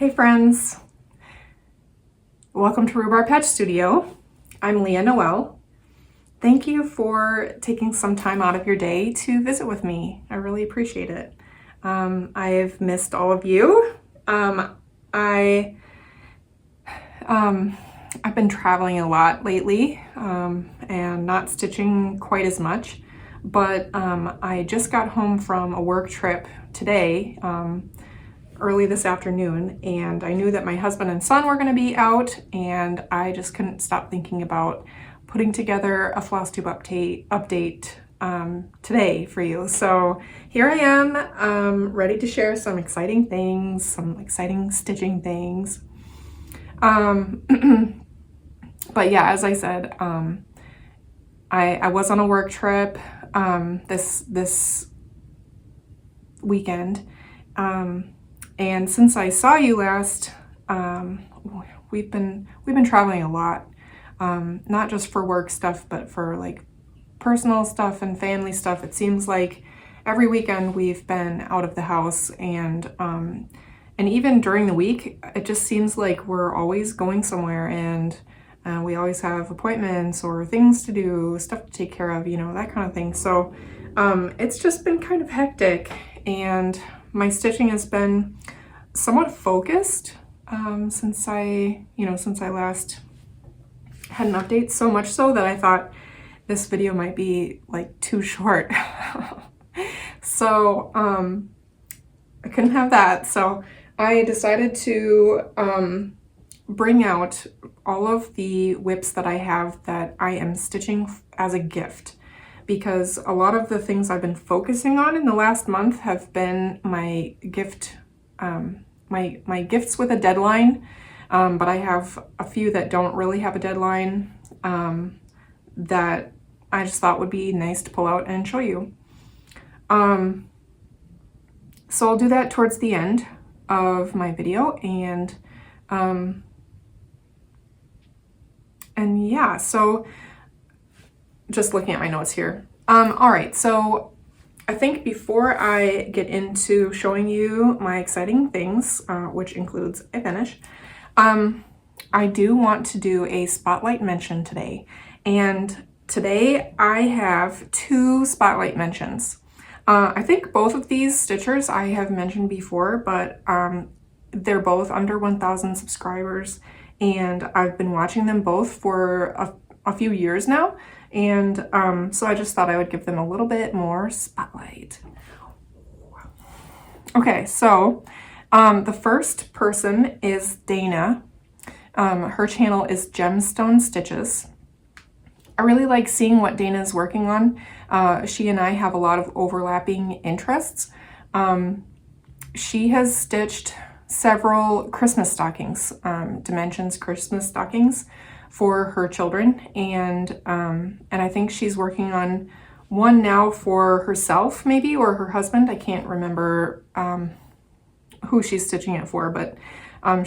Hey friends, welcome to Rhubarb Patch Studio. I'm Leah Noel. Thank you for taking some time out of your day to visit with me. I really appreciate it. I've missed all of you. I've been traveling a lot lately and not stitching quite as much, but I just got home from a work trip today, early this afternoon, and I knew that my husband and son were going to be out, and I just couldn't stop thinking about putting together a Flosstube update today for you. So here I am, ready to share some exciting things, some exciting stitching things. But yeah, as I said, I was on a work trip this weekend, and since I saw you last, we've been traveling a lot, not just for work stuff, but for like personal stuff and family stuff. It seems like every weekend we've been out of the house, and even during the week, it just seems like we're always going somewhere, and we always have appointments or things to do, stuff to take care of, you know, that kind of thing. So it's just been kind of hectic, and my stitching has been somewhat focused since I last had an update, so much so that I thought this video might be like too short. So I couldn't have that. So I decided to bring out all of the whips that I have that I am stitching as a gift, because a lot of the things I've been focusing on in the last month have been my gift, my gifts with a deadline, but I have a few that don't really have a deadline that I just thought would be nice to pull out and show you. So I'll do that towards the end of my video, and yeah, so just looking at my notes here. All right, so I think before I get into showing you my exciting things, which includes a finish, I do want to do a spotlight mention today. And today I have two spotlight mentions. I think both of these stitchers I have mentioned before, but they're both under 1,000 subscribers, and I've been watching them both for a few years now, and so I just thought I would give them a little bit more spotlight. Okay, so the first person is Dana. Her channel is Gemstone Stitches. I really like seeing what Dana's working on. She and I have a lot of overlapping interests. She has stitched several Christmas stockings, Dimensions Christmas stockings for her children, and I think she's working on one now for herself, maybe, or her husband. I can't remember who she's stitching it for, but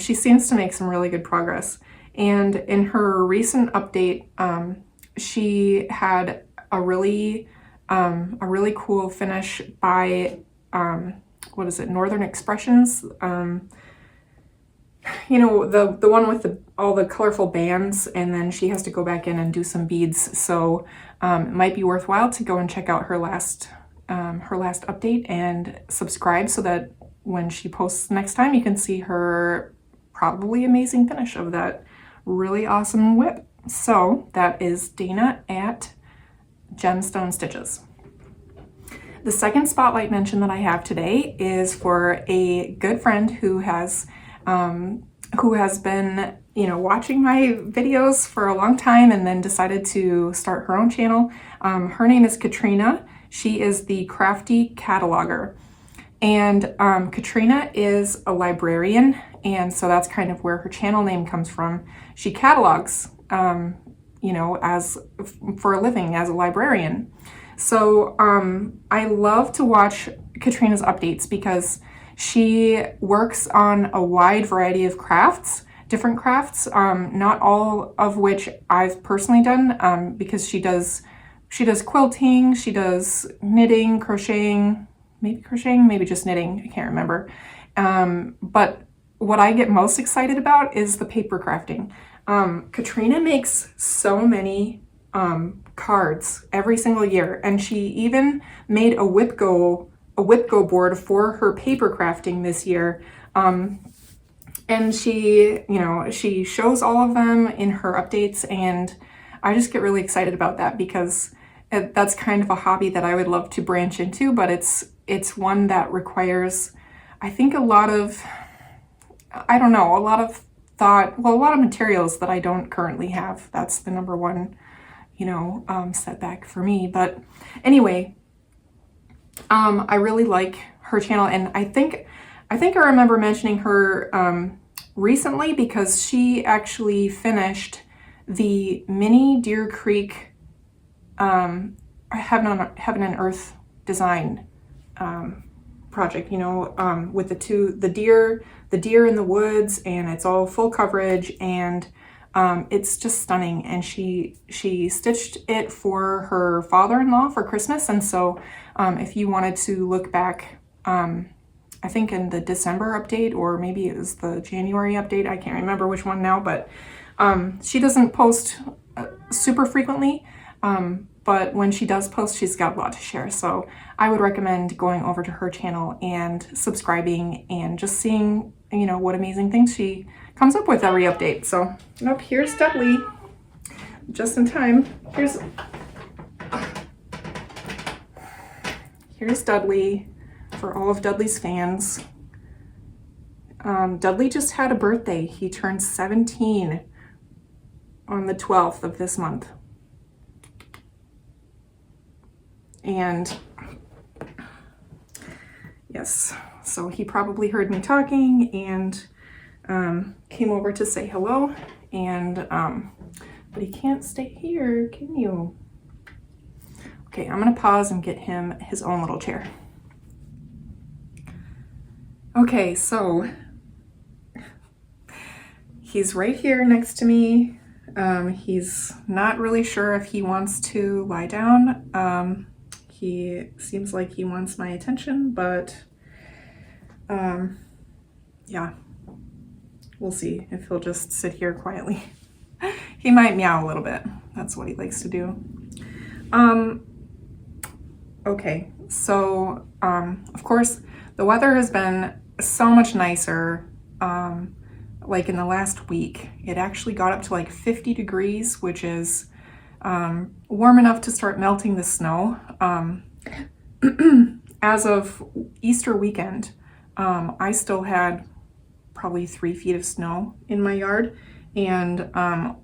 she seems to make some really good progress. And in her recent update, she had a really cool finish by what is it, Northern Expressions, you know, the one with all the colorful bands, and then she has to go back in and do some beads. So it might be worthwhile to go and check out her last update and subscribe, so that when she posts next time, you can see her probably amazing finish of that really awesome whip. So that is Dana at Gemstone Stitches. The second spotlight mention that I have today is for a good friend who has been, you know, watching my videos for a long time and then decided to start her own channel. Her name is Katrina. She is the Crafty Cataloger. And Katrina is a librarian, and so that's kind of where her channel name comes from. She catalogs, you know, for a living as a librarian. So I love to watch Katrina's updates because she works on a wide variety of crafts, different crafts, not all of which I've personally done, because she does quilting, she does knitting, crocheting, maybe just knitting, I can't remember. But what I get most excited about is the paper crafting. Katrina makes so many cards every single year, and she even made a Whipco board for her paper crafting this year. And she, you know, she shows all of them in her updates, and I just get really excited about that because that's kind of a hobby that I would love to branch into, but it's one that requires, I think, a lot of, I don't know, a lot of thought, well, a lot of materials that I don't currently have. That's the number one, you know, setback for me. But anyway, I really like her channel, and I think I remember mentioning her recently because she actually finished the mini Deer Creek Heaven and Earth design project, you know, with the deer in the woods, and it's all full coverage, and it's just stunning. And she stitched it for her father-in-law for Christmas, and so if you wanted to look back, I think in the December update, or maybe it was the January update, I can't remember which one now, but she doesn't post super frequently, but when she does post, she's got a lot to share. So I would recommend going over to her channel and subscribing and just seeing, you know, what amazing things she comes up with every update. So, nope, here's Dudley, just in time. Here's Dudley for all of Dudley's fans. Dudley just had a birthday. He turned 17 on the 12th of this month. And yes, so he probably heard me talking and came over to say hello, and but he can't stay here, can you? Okay, I'm gonna pause and get him his own little chair. Okay, so he's right here next to me. He's not really sure if he wants to lie down. He seems like he wants my attention, but yeah, we'll see if he'll just sit here quietly. He might meow a little bit. That's what he likes to do. Okay, so of course the weather has been so much nicer. Like in the last week, it actually got up to like 50 degrees, which is warm enough to start melting the snow. As of Easter weekend, I still had probably 3 feet of snow in my yard, and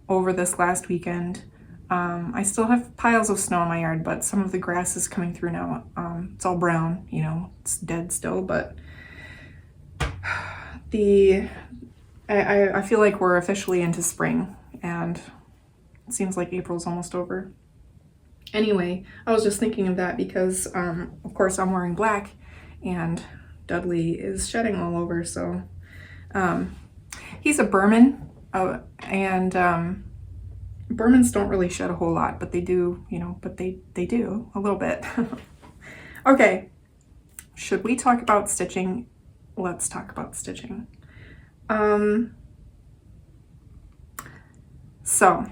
over this last weekend, I still have piles of snow in my yard, but some of the grass is coming through now. It's all brown, you know, it's dead still, but I feel like we're officially into spring, and it seems like April's almost over. Anyway, I was just thinking of that because, of course, I'm wearing black, and Dudley is shedding all over, so he's a Burman, and Burmans don't really shed a whole lot, but they do, you know, but they do a little bit. Okay, should we talk about stitching? Let's talk about stitching. So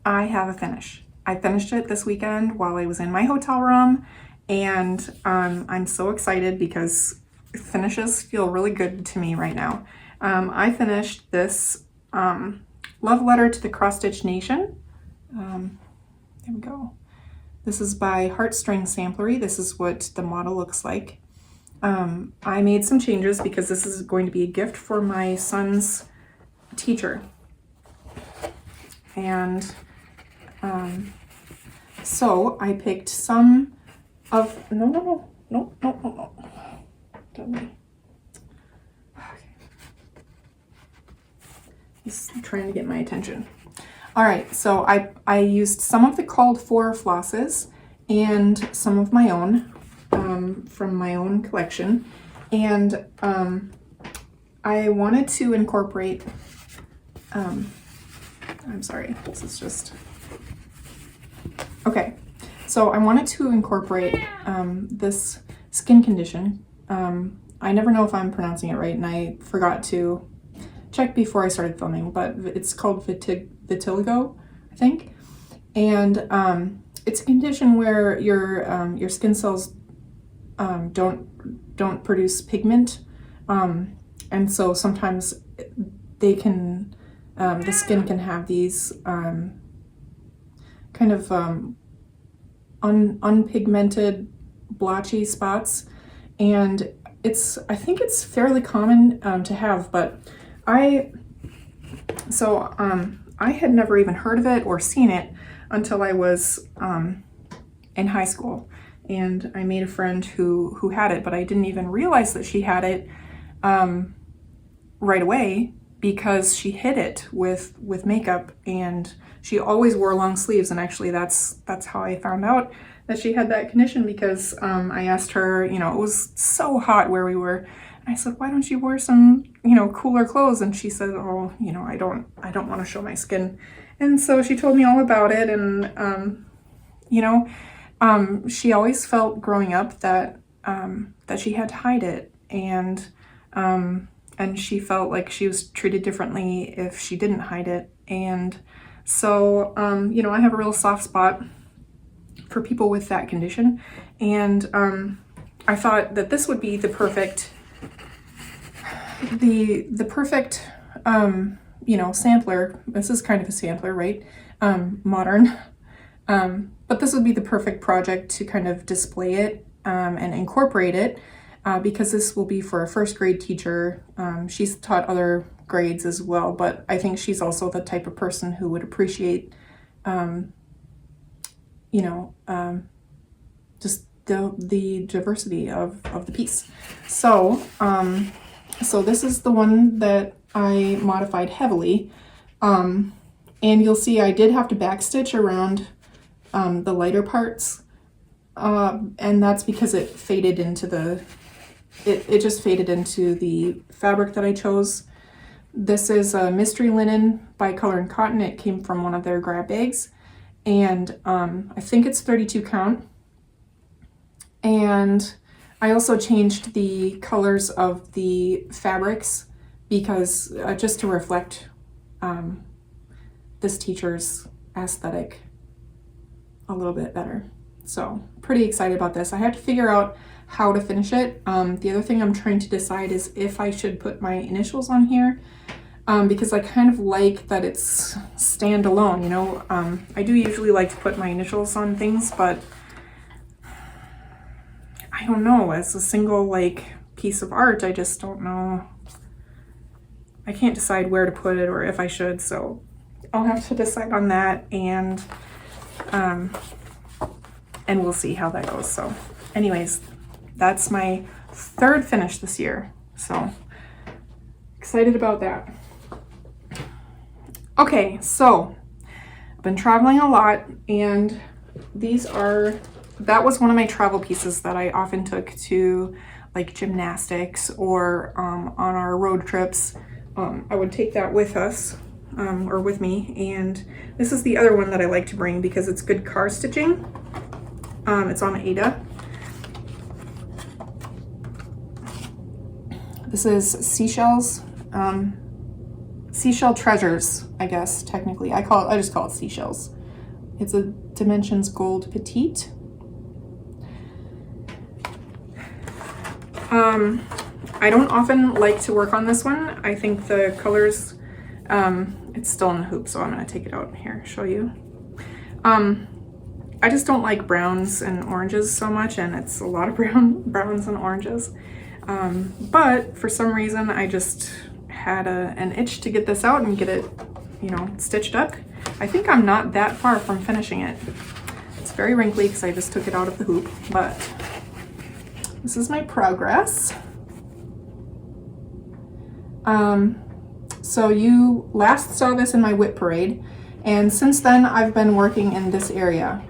I have a finish. I finished it this weekend while I was in my hotel room, and I'm so excited because finishes feel really good to me right now. I finished this Love Letter to the Cross Stitch Nation. There we go. This is by Heartstring Samplery. This is what the model looks like. I made some changes because this is going to be a gift for my son's teacher. And so I picked some of, no. Don't worry. Okay. He's trying to get my attention. All right, so I used some of the called for flosses and some of my own from my own collection, and I wanted to incorporate, I'm sorry, this is just, okay, so I wanted to incorporate this skin condition I never know if I'm pronouncing it right, and I forgot to check before I started filming, but it's called vitiligo, I think. And it's a condition where your skin cells don't produce pigment, and so sometimes they can the skin can have these kind of unpigmented blotchy spots, and I think it's fairly common to have, but I had never even heard of it or seen it until I was in high school, and I made a friend who had it, but I didn't even realize that she had it right away, because she hid it with makeup, and she always wore long sleeves. And actually that's how I found out that she had that condition, because I asked her, it was so hot where we were, and I said, why don't you wear some cooler clothes? And she said, oh, I don't want to show my skin. And so she told me all about it, and she always felt growing up that she had to hide it, and she felt like she was treated differently if she didn't hide it. And so, I have a real soft spot for people with that condition. And I thought that this would be the perfect, sampler. This is kind of a sampler, right? Modern. But this would be the perfect project to kind of display it and incorporate it. Because this will be for a first grade teacher. She's taught other grades as well, but I think she's also the type of person who would appreciate, just the diversity of the piece. So, so this is the one that I modified heavily, and you'll see I did have to backstitch around the lighter parts, and that's because it faded into it just faded into the fabric that I chose. This is a mystery linen by Color and Cotton. It came from one of their grab bags, and I think it's 32 count. And I also changed the colors of the fabrics because just to reflect this teacher's aesthetic a little bit better. So pretty excited about this. I have to figure out how to finish it. The other thing I'm trying to decide is if I should put my initials on here, because I kind of like that it's standalone, I do usually like to put my initials on things, but I don't know, as a single piece of art, I just don't know. I can't decide where to put it or if I should, so I'll have to decide on that, and we'll see how that goes. So anyways, that's my third finish this year, so excited about that. Okay, so I've been traveling a lot, and that was one of my travel pieces that I often took to gymnastics or on our road trips. I would take that with us or with me, and this is the other one that I like to bring because it's good car stitching. It's on Ada. This is Seashells, Seashell Treasures, I guess, technically. I just call it Seashells. It's a Dimensions Gold Petite. I don't often like to work on this one. I think the colors, it's still in the hoop, so I'm gonna take it out here, show you. I just don't like browns and oranges so much, and it's a lot of browns and oranges. But for some reason, I just had an itch to get this out and get it, stitched up. I think I'm not that far from finishing it. It's very wrinkly because I just took it out of the hoop, but this is my progress. So you last saw this in my whip parade, and since then I've been working in this area,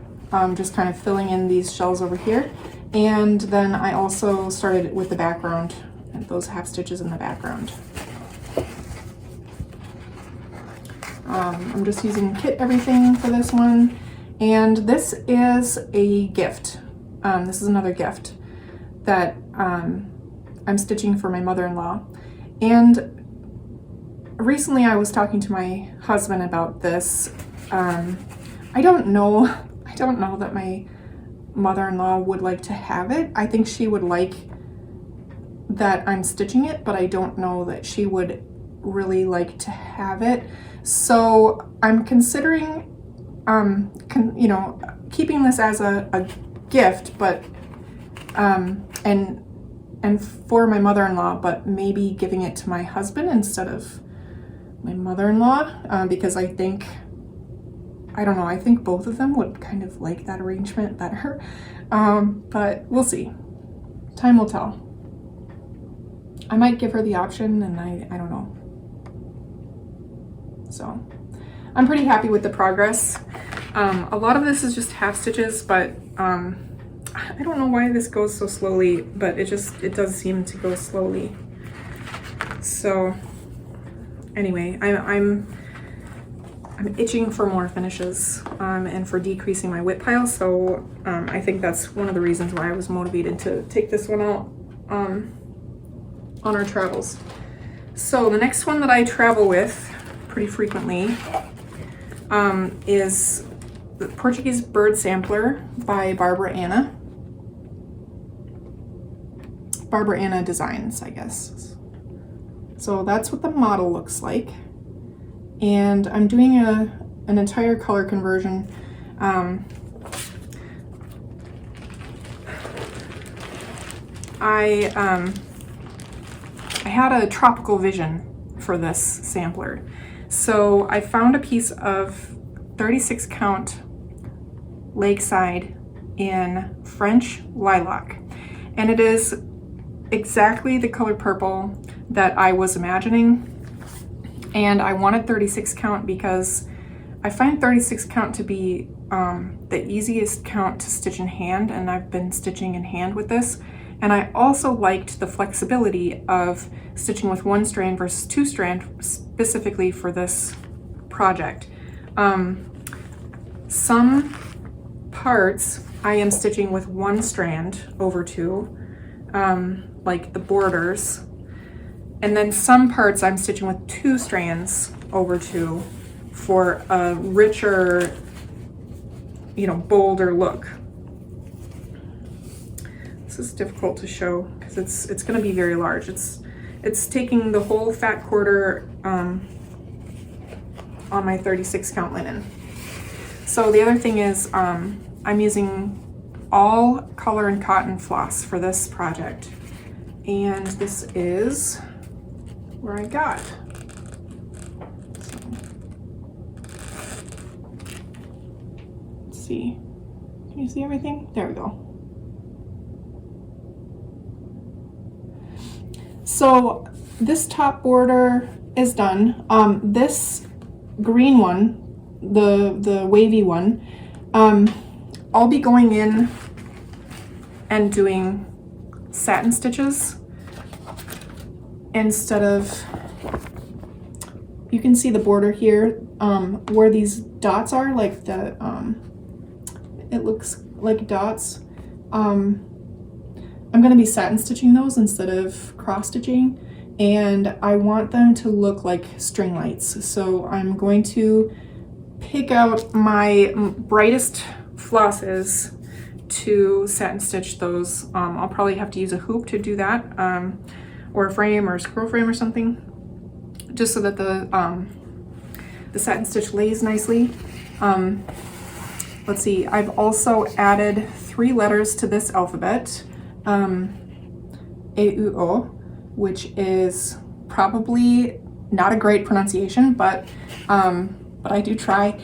just kind of filling in these shells over here. And then I also started with the background, those half stitches in the background. I'm just using Kit Everything for this one. And this is a gift. This is another gift that I'm stitching for my mother-in-law. And recently I was talking to my husband about this. I don't know that my mother-in-law would like to have it. I think she would like that I'm stitching it, but I don't know that she would really like to have it. So I'm considering, you know, keeping this as a gift, but and for my mother-in-law, but maybe giving it to my husband instead of my mother-in-law, because I think both of them would kind of like that arrangement better. But we'll see. Time will tell. I might give her the option, and I don't know. So I'm pretty happy with the progress. A lot of this is just half stitches, but I don't know why this goes so slowly, but it does seem to go slowly. So anyway, I'm itching for more finishes and for decreasing my whip pile. So I think that's one of the reasons why I was motivated to take this one out on our travels. So the next one that I travel with pretty frequently is the Portuguese Bird Sampler by Barbara Anna Designs, I guess. So that's what the model looks like. And I'm doing an entire color conversion. I had a tropical vision for this sampler. So I found a piece of 36 count Lakeside in French lilac, and it is exactly the color purple that I was imagining. And I wanted 36 count because I find 36 count to be the easiest count to stitch in hand, and I've been stitching in hand with this. And I also liked the flexibility of stitching with one strand versus two strand specifically for this project. Some parts I am stitching with one strand over two, like the borders. And then some parts I'm stitching with two strands over two for a richer, you know, bolder look. This is difficult to show because it's going to be very large. It's taking the whole fat quarter on my 36 count linen. So the other thing is I'm using all color and cotton floss for this project, and this is where I got. So, let's see. Can you see everything? There we go. So this top border is done. This green one, the wavy one, I'll be going in and doing satin stitches instead of, you can see the border here, where these dots are, like the, it looks like dots. I'm going to be satin stitching those instead of cross stitching, and I want them to look like string lights. So I'm going to pick out my brightest flosses to satin stitch those. I'll probably have to use a hoop to do that, or a frame or a scroll frame or something, just so that the satin stitch lays nicely. Let's see, I've also added 3 letters to this alphabet. E-U-O, which is probably not a great pronunciation, but I do try.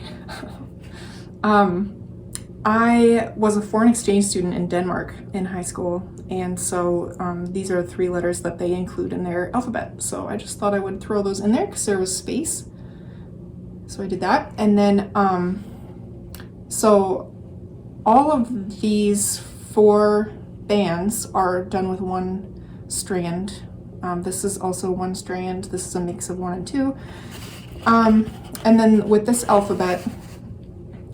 I was a foreign exchange student in Denmark in high school, and so these are 3 letters that they include in their alphabet. So I just thought I would throw those in there because there was space. So I did that, and then so all of these 4 bands are done with one strand. This is also one strand. This is a mix of 1 and 2. And then with this alphabet,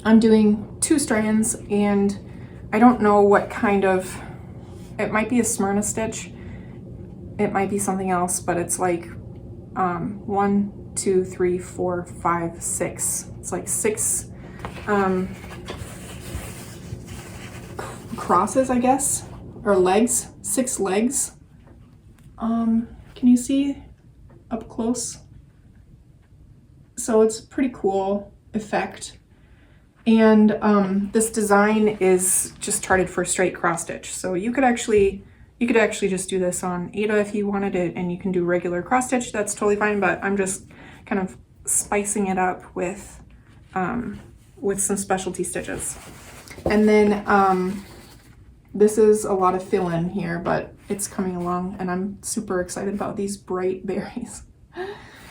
I'm doing 2 strands, and I don't know what kind of, it might be a Smyrna stitch. it might be something else, but it's like 1, 2, 3, 4, 5, 6. It's like 6 crosses, I guess, or legs, 6 legs. Can you see up close? So it's a pretty cool effect. And this design is just charted for straight cross stitch. So you could actually just do this on Ada if you wanted it, and you can do regular cross stitch. That's totally fine, but I'm just kind of spicing it up with some specialty stitches. And then this is a lot of fill-in here, but it's coming along, and I'm super excited about these bright berries.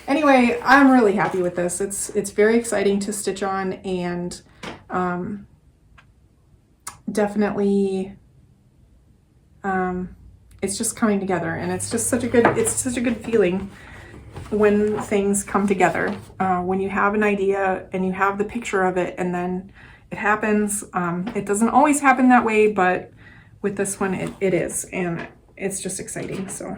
Anyway, I'm really happy with this. It's very exciting to stitch on, and definitely it's just coming together, and it's just such a good feeling when things come together. When you have an idea and you have the picture of it, and then it happens. It doesn't always happen that way, but with this one it is, and it's just exciting. So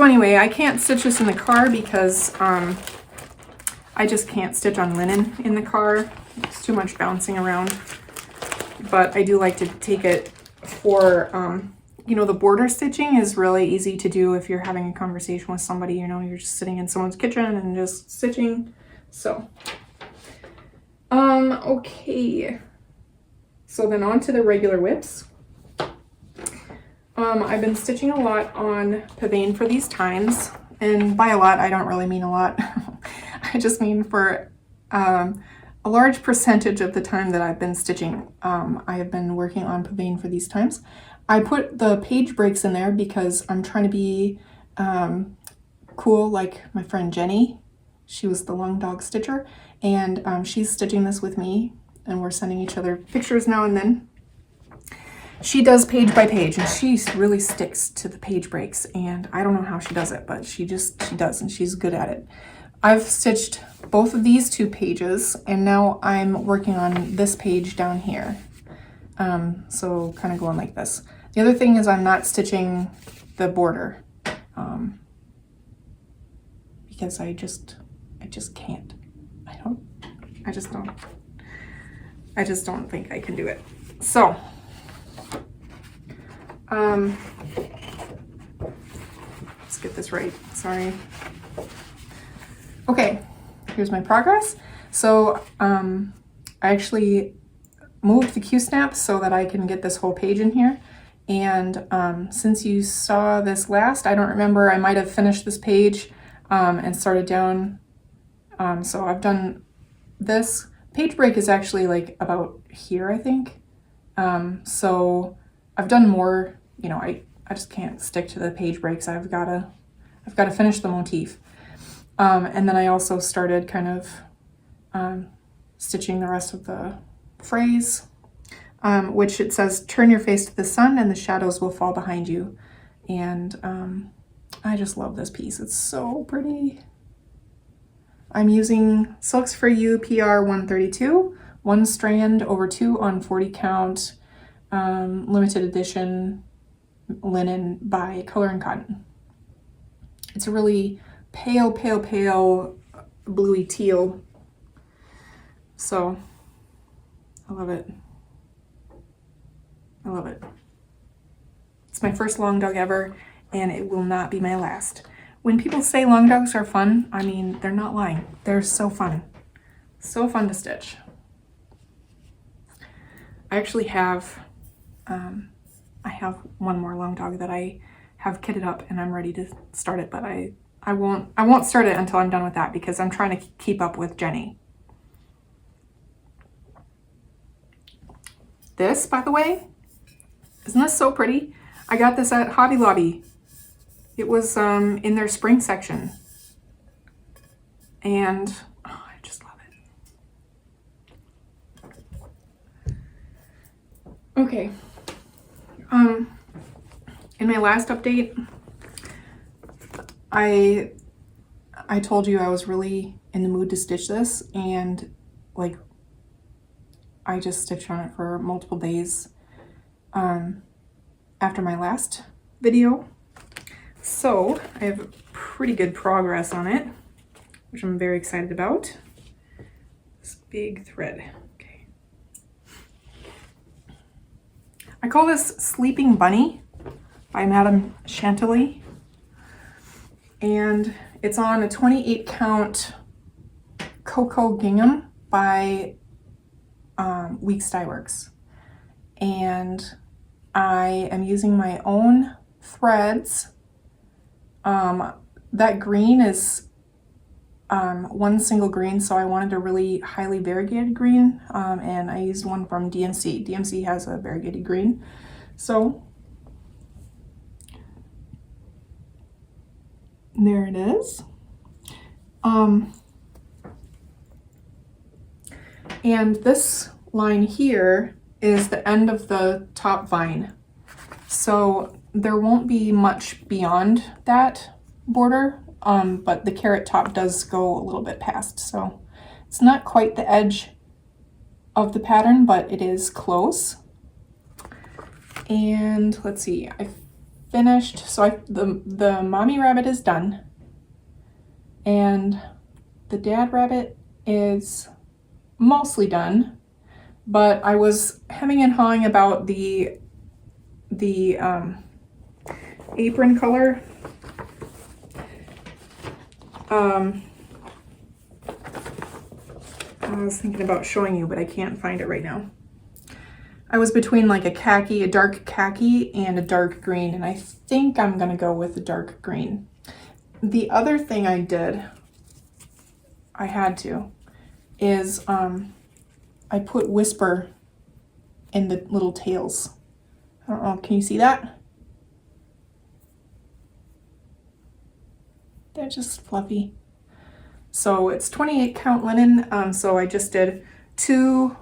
anyway, I can't stitch this in the car because I just can't stitch on linen in the car. It's too much bouncing around. But I do like to take it for, you know, the border stitching is really easy to do if you're having a conversation with somebody, you know, you're just sitting in someone's kitchen and just stitching. So, okay. So then on to the regular whips. I've been stitching a lot on Pavane for these times, and by a lot, I don't really mean a lot. I just mean for a large percentage of the time that I've been stitching, I have been working on Pavane for these times. I put the page breaks in there because I'm trying to be cool like my friend Jenny. She was the long dog stitcher, and she's stitching this with me, and we're sending each other pictures now and then. She does page by page, and she really sticks to the page breaks, and I don't know how she does it, but she does, and she's good at it. I've stitched both of these 2 pages, and now I'm working on this page down here. So kind of going like this. The other thing is I'm not stitching the border because I just can't. I just don't think I can do it. So, let's get this right. Sorry. Okay, here's my progress. So I actually moved the Q-snap so that I can get this whole page in here. And since you saw this last, I don't remember, I might have finished this page and started down. So I've done this. Page break is actually like about here, I think. So I've done more, you know, I just can't stick to the page breaks. I've got to finish the motif. And then I also started kind of stitching the rest of the phrase, which it says, turn your face to the sun and the shadows will fall behind you. And I just love this piece. It's so pretty. I'm using Silks for You PR 132, 1 strand over 2 on 40 count, limited edition linen by Color and Cotton. It's a really pale bluey teal. So I love it. I love it. It's my first long dog ever, and it will not be my last. When people say long dogs are fun, I mean, they're not lying. They're so fun. So fun to stitch. I actually have, I have one more long dog that I have kitted up, and I'm ready to start it, but I won't start it until I'm done with that because I'm trying to keep up with Jenny. This, by the way, isn't this so pretty? I got this at Hobby Lobby. It was in their spring section. And oh, I just love it. Okay. In my last update, I told you I was really in the mood to stitch this, and like I just stitched on it for multiple days after my last video. So I have pretty good progress on it, which I'm very excited about. This big thread. Okay. I call this Sleeping Bunny by Madame Chantilly. And it's on a 28 count Cocoa Gingham by Weeks Dye Works. And I am using my own threads. That green is one single green, so I wanted a really highly variegated green, and I used one from DMC. DMC has a variegated green. So there it is. And this line here is the end of the top vine. So there won't be much beyond that border, but the carrot top does go a little bit past. So it's not quite the edge of the pattern, but it is close. And let's see, I finished, so the mommy rabbit is done. And the dad rabbit is mostly done, but I was hemming and hawing about the apron color. I was thinking about showing you, but I can't find it right now. I was between like a khaki, a dark khaki, and a dark green, and I think I'm gonna go with the dark green. The other thing I did, I had to, is I put Whisper in the little tails. I don't know, can you see that? They're just fluffy. So it's 28 count linen, so I just did two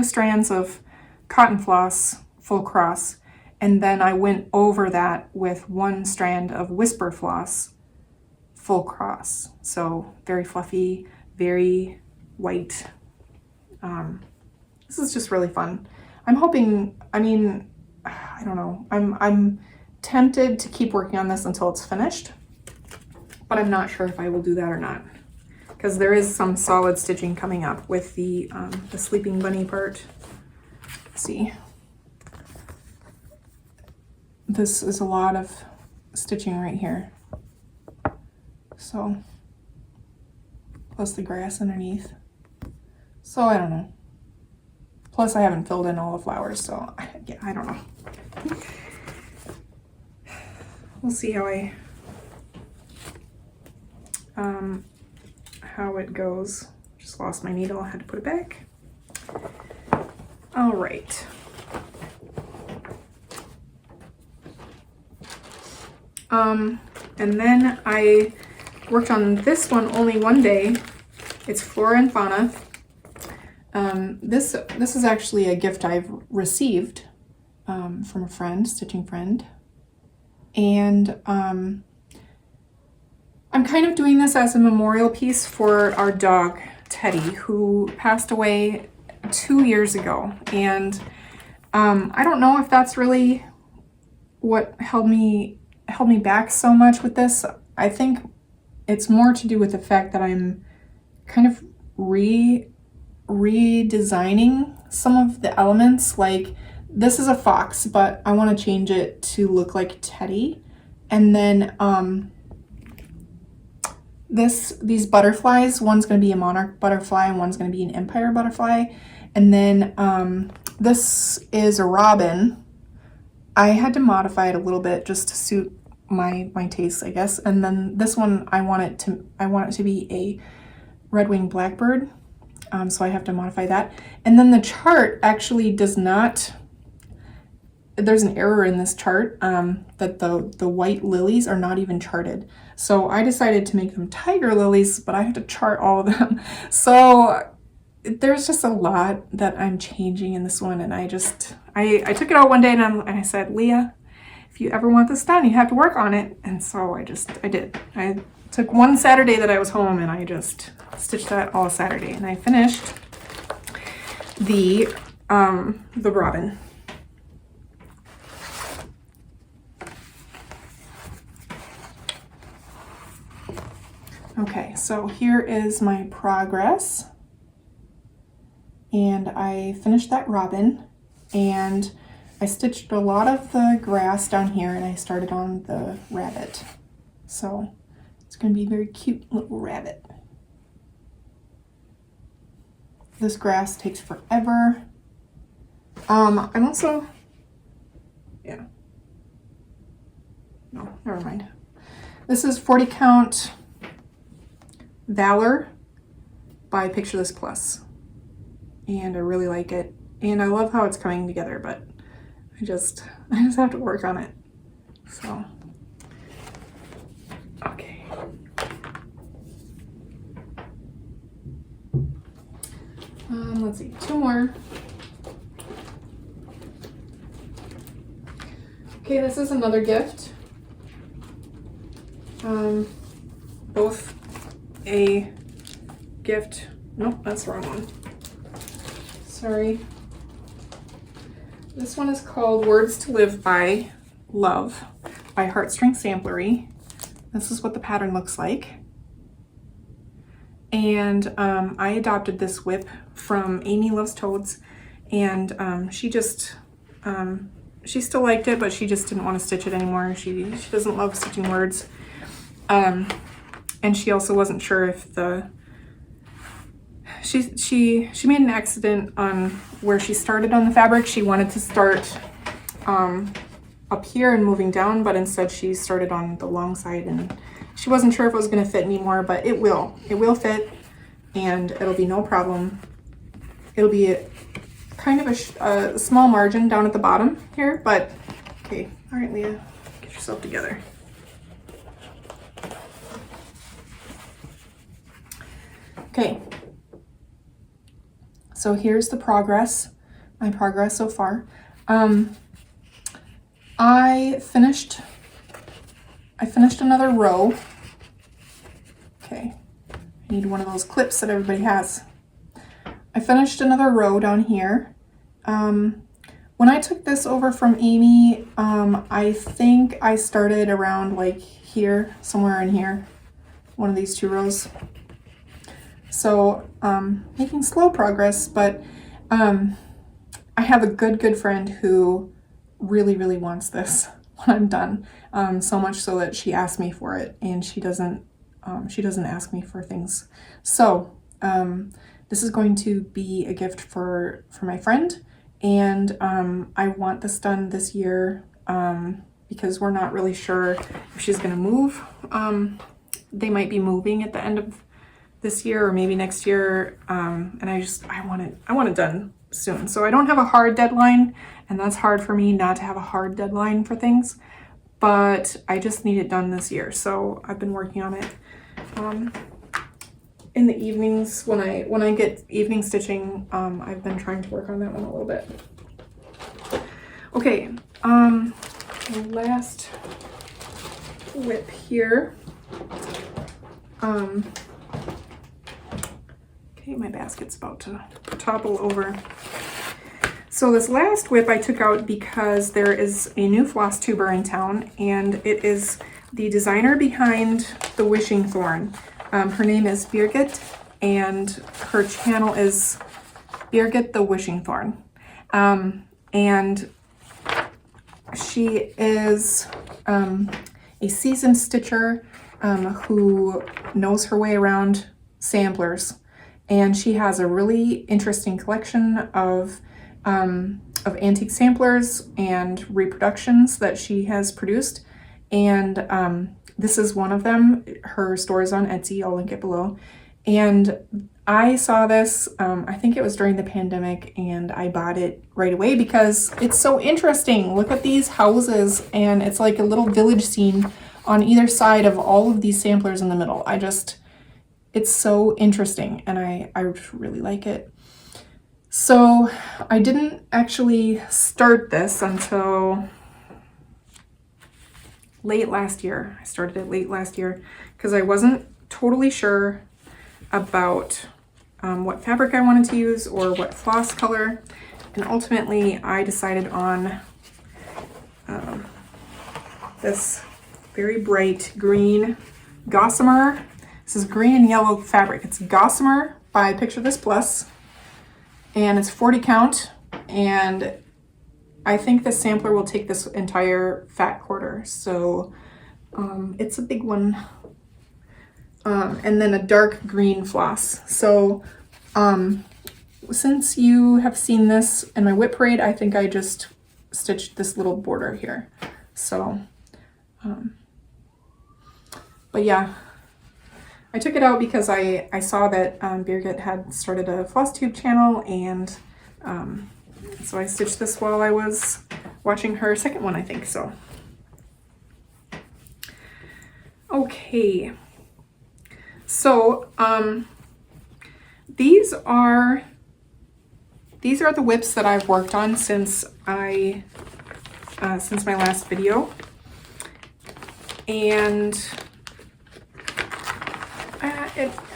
strands of cotton floss full cross, and then I went over that with one strand of Whisper floss full cross. So very fluffy, very white. This is just really fun. I'm hoping, I mean, I don't know, I'm tempted to keep working on this until it's finished, but I'm not sure if I will do that or not, because there is some solid stitching coming up with the Sleeping Bunny part. Let's see, this is a lot of stitching right here, so plus the grass underneath, so I don't know. Plus I haven't filled in all the flowers, so yeah, I don't know. We'll see how it goes. Just lost my needle, I had to put it back. All right. And then I worked on this one only one day. It's Flora and Fauna. This is actually a gift I've received from a friend, stitching friend. And I'm kind of doing this as a memorial piece for our dog, Teddy, who passed away 2 years ago. And I don't know if that's really what held me back so much with this. I think it's more to do with the fact that I'm kind of redesigning some of the elements. Like, this is a fox, but I want to change it to look like Teddy. And then these butterflies, one's going to be a monarch butterfly and one's going to be an empire butterfly. And then this is a robin. I had to modify it a little bit just to suit my tastes, I guess. And then this one, I want it to be a red-winged blackbird. So I have to modify that. And then the chart actually does not, there's an error in this chart, that the white lilies are not even charted. So I decided to make them tiger lilies, but I have to chart all of them. So there's just a lot that I'm changing in this one. And I took it out one day and I said, Leah, if you ever want this done, you have to work on it. And so I did. I took one Saturday that I was home and I just stitched that all Saturday, and I finished the robin. Okay, so here is my progress. And I finished that robin, and I stitched a lot of the grass down here, and I started on the rabbit. So it's going to be a very cute little rabbit. This grass takes forever. I'm also, yeah, no, never mind. This is 40 count Valor by Picture This Plus, and I really like it, and I love how it's coming together, but I just have to work on it. So okay. Let's see, 2 more. Okay, this is another gift. Both a gift. Nope, that's the wrong one. Sorry. This one is called Words to Live by Love by Heartstring Samplery. This is what the pattern looks like. And I adopted this whip from Amy Loves Toads, and she still liked it, but she just didn't want to stitch it anymore. She doesn't love stitching words. And she also wasn't sure if she made an accident on where she started on the fabric. She wanted to start up here and moving down, but instead she started on the long side, and she wasn't sure if it was going to fit anymore, but it will fit, and it'll be no problem. It'll be kind of a small margin down at the bottom here, but okay. All right, Leah, get yourself together. Okay, so here's the progress, my progress so far. I finished another row. Okay, I need one of those clips that everybody has. I finished another row down here. When I took this over from Amy, I think I started around like here, somewhere in here, one of these 2 rows. So making slow progress, but I have a good friend who really wants this when I'm done, so much so that she asked me for it, and she doesn't ask me for things. So this is going to be a gift for my friend, and I want this done this year because we're not really sure if she's gonna move. They might be moving at the end of this year or maybe next year, and I want it done soon. So I don't have a hard deadline, and that's hard for me not to have a hard deadline for things, but I just need it done this year. So I've been working on it in the evenings when I get evening stitching. I've been trying to work on that one a little bit. Okay, the last whip here. Okay, my basket's about to topple over. So this last whip I took out because there is a new Flosstuber in town, and it is the designer behind the Wishing Thorn. Her name is Birgit, and her channel is Birgit the Wishing Thorn. And she is a seasoned stitcher who knows her way around samplers. And she has a really interesting collection of antique samplers and reproductions that she has produced. And this is one of them. Her store is on Etsy. I'll link it below. And I saw this, I think it was during the pandemic, and I bought it right away because it's so interesting. Look at these houses, and it's like a little village scene on either side of all of these samplers in the middle. It's so interesting, and I really like it. So I didn't actually start this until late last year. I started it late last year because I wasn't totally sure about what fabric I wanted to use or what floss color, and ultimately I decided on this very bright green gossamer This is green and yellow fabric. It's Gossamer by Picture This Plus, and it's 40 count, and I think the sampler will take this entire fat quarter, so it's a big one. And then a dark green floss. So since you have seen this in my whip parade, I think I just stitched this little border here. So, but yeah, I took it out because I saw that Birgit had started a Flosstube channel, and so I stitched this while I was watching her second one, I think. So, okay. So these are the whips that I've worked on since my last video, and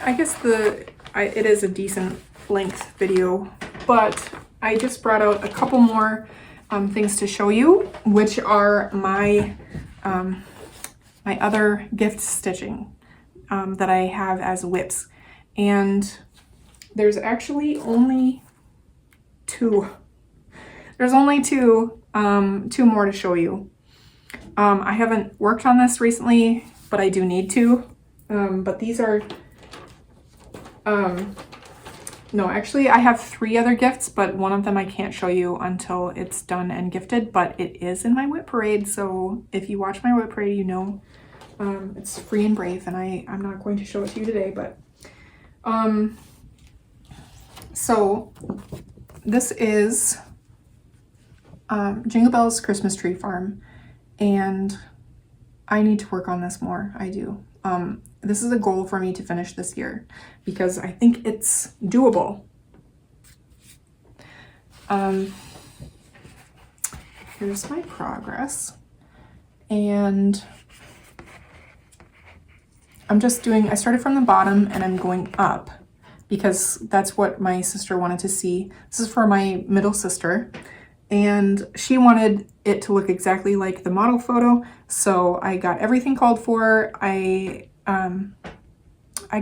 I guess it is a decent length video, but I just brought out a couple more things to show you, which are my my other gift stitching that I have as whips, and there's actually only two. There's only two more to show you. I haven't worked on this recently, but I do need to. But these are, no, actually I have 3 other gifts, but one of them I can't show you until it's done and gifted, but it is in my whip parade. So if you watch my whip parade, you know, it's free and brave, and I'm not going to show it to you today, but, so this is, Jingle Bell's Christmas Tree Farm, and I need to work on this more. I do. This is a goal for me to finish this year because I think it's doable. Here's my progress, and I'm just doing, I started from the bottom and I'm going up because that's what my sister wanted to see. This is for my middle sister, and she wanted it to look exactly like the model photo, so I got everything called for. I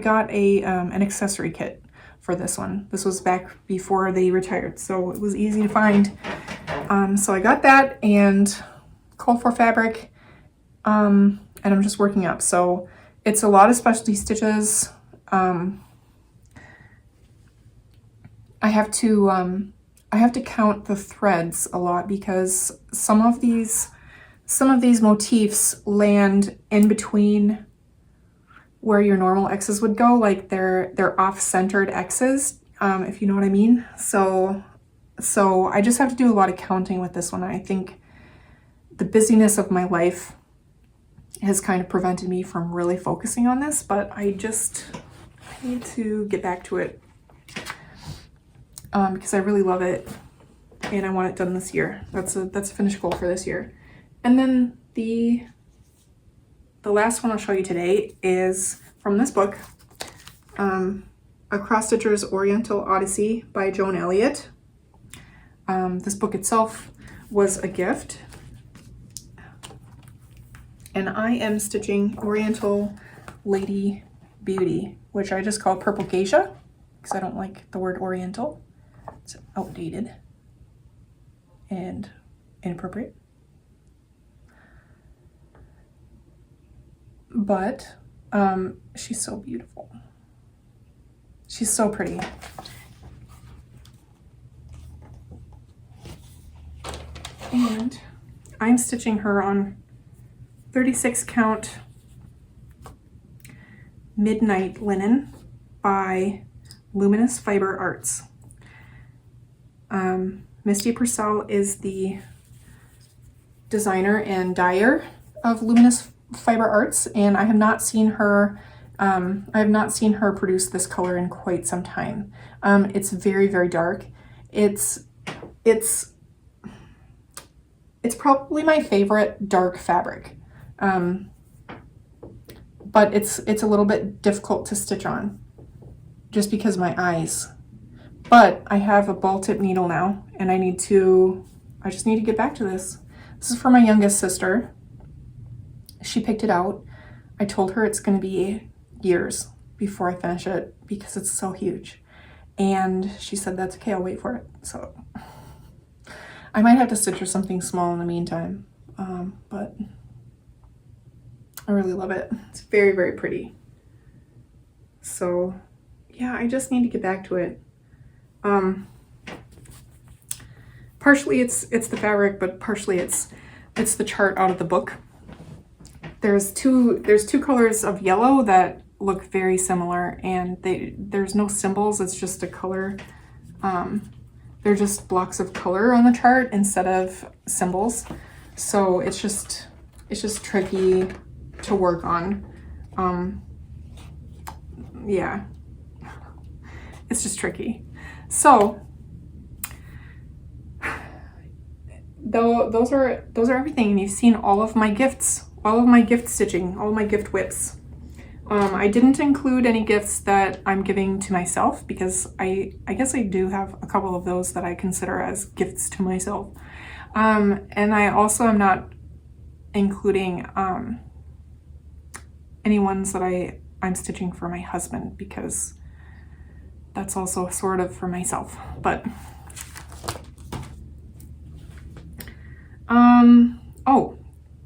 got an accessory kit for this one. This was back before they retired, so it was easy to find. So I got that and called for fabric, and I'm just working up. So it's a lot of specialty stitches. I have to count the threads a lot because some of these motifs land in between where your normal X's would go, like they're off-centered X's, if you know what I mean. So I just have to do a lot of counting with this one. I think the busyness of my life has kind of prevented me from really focusing on this, but I need to get back to it because I really love it and I want it done this year. That's a finished goal for this year. And then the last one I'll show you today is from this book, A Cross Stitcher's Oriental Odyssey by Joan Eliot. This book itself was a gift, and I am stitching Oriental Lady Beauty, which I just call Purple Geisha because I don't like the word Oriental. It's outdated and inappropriate. But she's so beautiful. She's so pretty. And I'm stitching her on 36 count Midnight Linen by Luminous Fiber Arts. Misty Purcell is the designer and dyer of Luminous Fiber Arts, and I have not seen her produce this color in quite some time. It's very, very dark. It's probably my favorite dark fabric, but it's a little bit difficult to stitch on just because of my eyes. But I have a ball tip needle now, and I just need to get back to this. This is for my youngest sister. She picked it out. I told her it's going to be years. before I finish it because it's so huge. And she said, that's okay, I'll wait for it. So I might have to stitch her something small in the meantime, but I really love it. It's very, very pretty. So yeah, I just need to get back to it. Partially it's the fabric, but partially it's the chart out of the book. There's two colors of yellow that look very similar, and there's no symbols, it's just a color. They're just blocks of color on the chart instead of symbols. So it's just tricky to work on. Yeah, it's just tricky. So those are everything, and you've seen all of my gifts, all of my gift stitching, all of my gift whips. I didn't include any gifts that I'm giving to myself because I guess I do have a couple of those that I consider as gifts to myself. And I also am not including any ones that I'm stitching for my husband because that's also sort of for myself. But oh,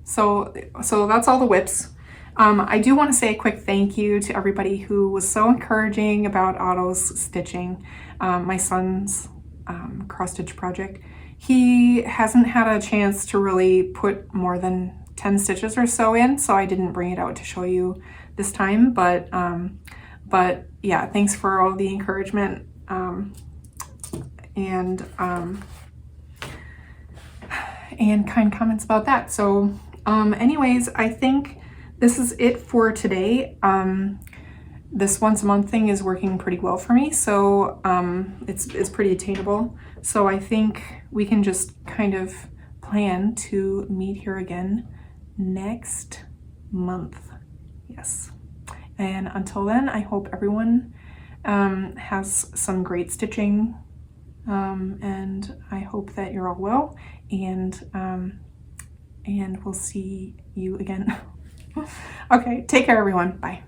so that's all the whips. I do want to say a quick thank you to everybody who was so encouraging about Otto's stitching. My son's cross stitch project. He hasn't had a chance to really put more than 10 stitches or so in, so I didn't bring it out to show you this time. But yeah, thanks for all the encouragement and kind comments about that. So anyways, I think this is it for today. This once a month thing is working pretty well for me, so it's pretty attainable. So I think we can just kind of plan to meet here again next month. Yes. And until then, I hope everyone has some great stitching, and I hope that you're all well, and we'll see you again. Okay, take care everyone. Bye.